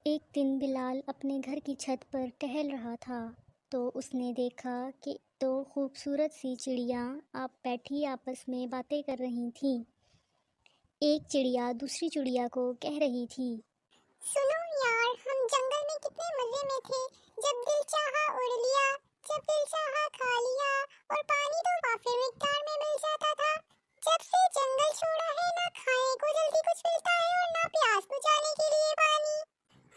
ایک دن بلال اپنے گھر کی چھت پر ٹہل رہا تھا تو اس نے دیکھا کہ دو خوبصورت سی چڑیاں بیٹھی آپس میں باتیں کر رہی تھیں۔ ایک چڑیا دوسری چڑیا کو کہہ رہی تھی، سنو یار، ہم جنگل میں کتنے مزے میں تھے، جب دل چاہا اڑ لیا، جب دل چاہا کھا لیا، اور پانی تو وافر مقدار میں مل جاتا تھا۔ جب سے جنگل چھوڑا ہے، نہ کھانے کو جلدی کچھ ملتا ہے اور نہ پیاس بجھانے کے لیے پانی۔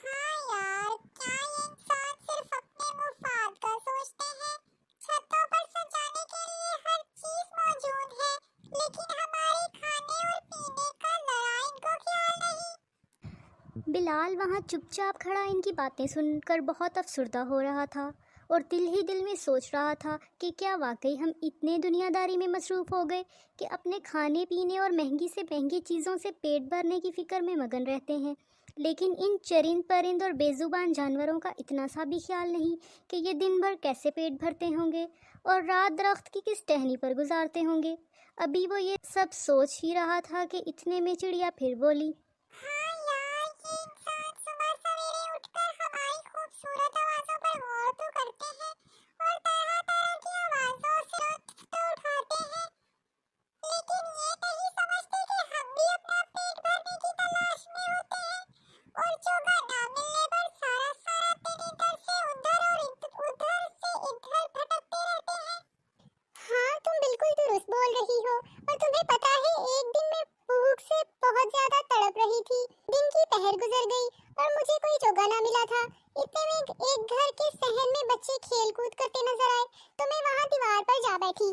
ہاں یار، کیا یہ انسان صرف اپنے مفاد کا سوچتے ہیں؟ چھتوں پر سجانے کے لیے ہر چیز موجود ہے، لیکن ہمارے کھانے اور پینے کا ذرا ان کو خیال نہیں۔ بلال وہاں چپ چاپ کھڑا ان کی باتیں سن کر بہت افسردہ ہو رہا تھا اور دل ہی دل میں سوچ رہا تھا کہ کیا واقعی ہم اتنے دنیا داری میں مصروف ہو گئے کہ اپنے کھانے پینے اور مہنگی سے مہنگی چیزوں سے پیٹ بھرنے کی فکر میں مگن رہتے ہیں، لیکن ان چرند پرند اور بے زبان جانوروں کا اتنا سا بھی خیال نہیں کہ یہ دن بھر کیسے پیٹ بھرتے ہوں گے اور رات درخت کی کس ٹہنی پر گزارتے ہوں گے۔ ابھی وہ یہ سب سوچ ہی رہا تھا کہ اتنے میں چڑیا پھر بولی، ہاں یار، یہ انسان صبح سویرے اٹھ کر ہماری خوبصورت آوازوں پر غور تو کرتے ہیں اور طرح طرح کی آوازوں سے لطف تو اٹھاتے ہیں، لیکن یہ نہیں سمجھتے کہ ہم بھی اپنا پیٹ بھرنے کی تلاش میں ہوتے ہیں، اور جگہ نہ ملنے پر سارا سارا دن ادھر سے ادھر اور ادھر سے ادھر بھٹکتے رہتے ہیں۔ ہاں، تم بالکل درست بول رہی ہو، اور تمہیں پتہ ہے ایک دن میں بھوک سے بہت زیادہ تڑپ رہی تھی۔ دن کی پہر گزر گئی اور مجھے کوئی جگہ نہ ملا تھا۔ اتنے میں ایک گھر کے صحن میں بچے کھیل کود کرتے نظر آئے تو میں وہاں دیوار پر جا بیٹھی،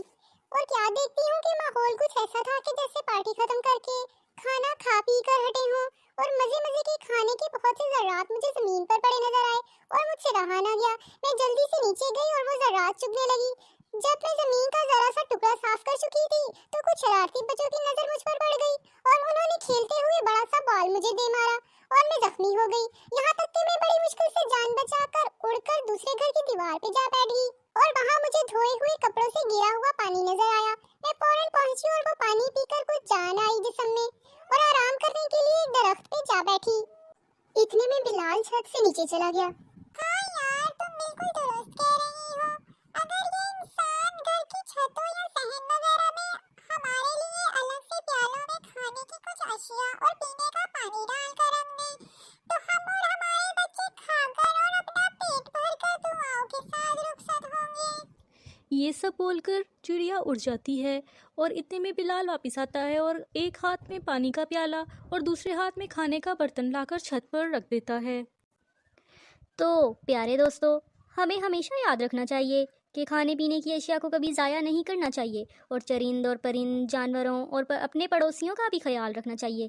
اور کیا دیکھتی ہوں کہ ماحول کچھ ایسا تھا کہ جیسے پارٹی ختم کر کے کھانا کھا پی کر ہٹے ہوں، اور مزے مزے کے کھانے کے بہت سے ذرات مجھے زمین پر پڑے نظر آئے اور مجھ سے رہا نہ گیا۔ میں جلدی سے نیچے گئی اور وہ ذرات چگنے لگی۔ جب میں زمین کا ذرا سا ٹکڑا صاف کر چکی تھی تو کچھ شرارتی بچوں کی نظر مجھ پر پڑ گئی اور انہوں نے کھیلتے ہوئے بڑا سا بال مجھے دے مارا اور میں زخمی ہو گئی، یہاں تک کہ میں بڑی مشکل سے جان بچا کر اڑ کر دوسرے گھر کی دیوار پہ جا بیٹھ گئی، اور وہاں مجھے دھوئے ہوئے کپڑوں سے گرا ہوا پانی نظر آیا۔ میں فوراً پہنچی اور وہ پانی پی کر کچھ جان آئی جسم میں، اور آرام کرنے کے لیے ایک درخت پہ جا بیٹھی۔ اتنے میں بلال چھت سے نیچے چلا گیا۔ ہاں یار، تم بالکل درست کہہ رہی ہو، اگر یہ انسان گھر کی چھتوں یا صحن وغیرہ میں ہمارے لیے الگ سے پیالوں میں کھانے کی کچھ اشیاء اور پینے کا پانی ڈال کر رکھ دیں تو ہم اور ہمارے بچے کھا کر اور اپنا پیٹ بھر کر دعاؤں کے ساتھ رخصت ہوں گے۔ یہ سب بول کر چڑیا اڑ جاتی ہے اور اتنے میں بلال واپس آتا ہے اور ایک ہاتھ میں پانی کا پیالہ اور دوسرے ہاتھ میں کھانے کا برتن لا کر چھت پر رکھ دیتا ہے۔ تو پیارے دوستو، ہمیں ہمیشہ یاد رکھنا چاہیے کہ کھانے پینے کی اشیاء کو کبھی ضائع نہیں کرنا چاہیے اور چرند اور پرند جانوروں اور اپنے پڑوسیوں کا بھی خیال رکھنا چاہیے۔